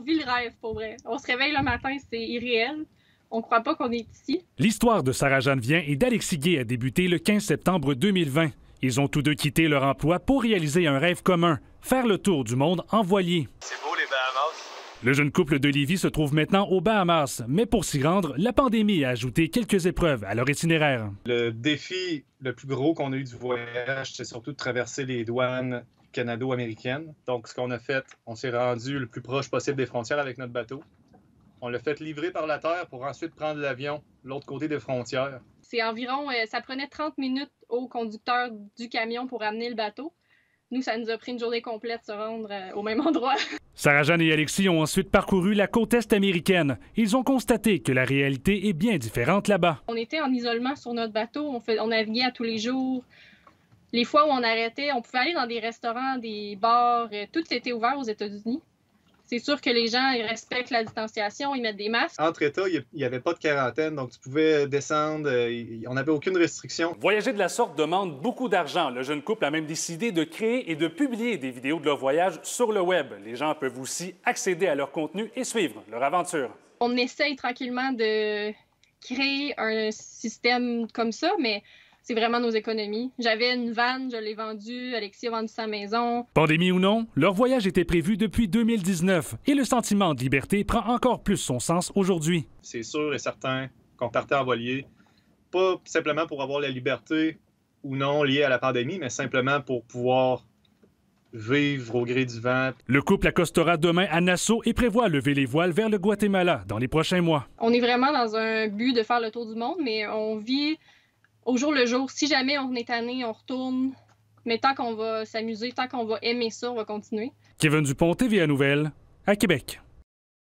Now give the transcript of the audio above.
vit le rêve, pour vrai. On se réveille le matin, c'est irréel. On ne croit pas qu'on est ici. L'histoire de Sarah-Jeanne Vien et d'Alexis Guay a débuté le 15 septembre 2020. Ils ont tous deux quitté leur emploi pour réaliser un rêve commun, faire le tour du monde en voilier. C'est beau les Bahamas. Le jeune couple de Lévis se trouve maintenant aux Bahamas, mais pour s'y rendre, la pandémie a ajouté quelques épreuves à leur itinéraire. Le défi le plus gros qu'on a eu du voyage, c'est surtout de traverser les douanes canado-américaines. Donc, ce qu'on a fait, on s'est rendu le plus proche possible des frontières avec notre bateau. On l'a fait livrer par la terre pour ensuite prendre l'avion de l'autre côté des frontières. C'est environ, ça prenait 30 minutes au conducteur du camion pour amener le bateau. Nous, ça nous a pris une journée complète de se rendre au même endroit. Sarah-Jeanne et Alexis ont ensuite parcouru la côte est américaine. Ils ont constaté que la réalité est bien différente là-bas. On était en isolement sur notre bateau, on naviguait à tous les jours. Les fois où on arrêtait, on pouvait aller dans des restaurants, des bars, tout était ouvert aux États-Unis. C'est sûr que les gens ils respectent la distanciation, ils mettent des masques. Entre États, il n'y avait pas de quarantaine, donc tu pouvais descendre, on n'avait aucune restriction. Voyager de la sorte demande beaucoup d'argent. Le jeune couple a même décidé de créer et de publier des vidéos de leur voyage sur le web. Les gens peuvent aussi accéder à leur contenu et suivre leur aventure. On essaye tranquillement de créer un système comme ça, mais c'est vraiment nos économies. J'avais une vanne, je l'ai vendue, Alexis a vendu sa maison. Pandémie ou non, leur voyage était prévu depuis 2019 et le sentiment de liberté prend encore plus son sens aujourd'hui. C'est sûr et certain qu'on partait en voilier, pas simplement pour avoir la liberté ou non liée à la pandémie, mais simplement pour pouvoir vivre au gré du vent. Le couple accostera demain à Nassau et prévoit lever les voiles vers le Guatemala dans les prochains mois. On est vraiment dans un but de faire le tour du monde, mais on vit au jour le jour. Si jamais on est tanné, on retourne. Mais tant qu'on va s'amuser, tant qu'on va aimer ça, on va continuer. Kevin Dupont, TVA Nouvelles, à Québec.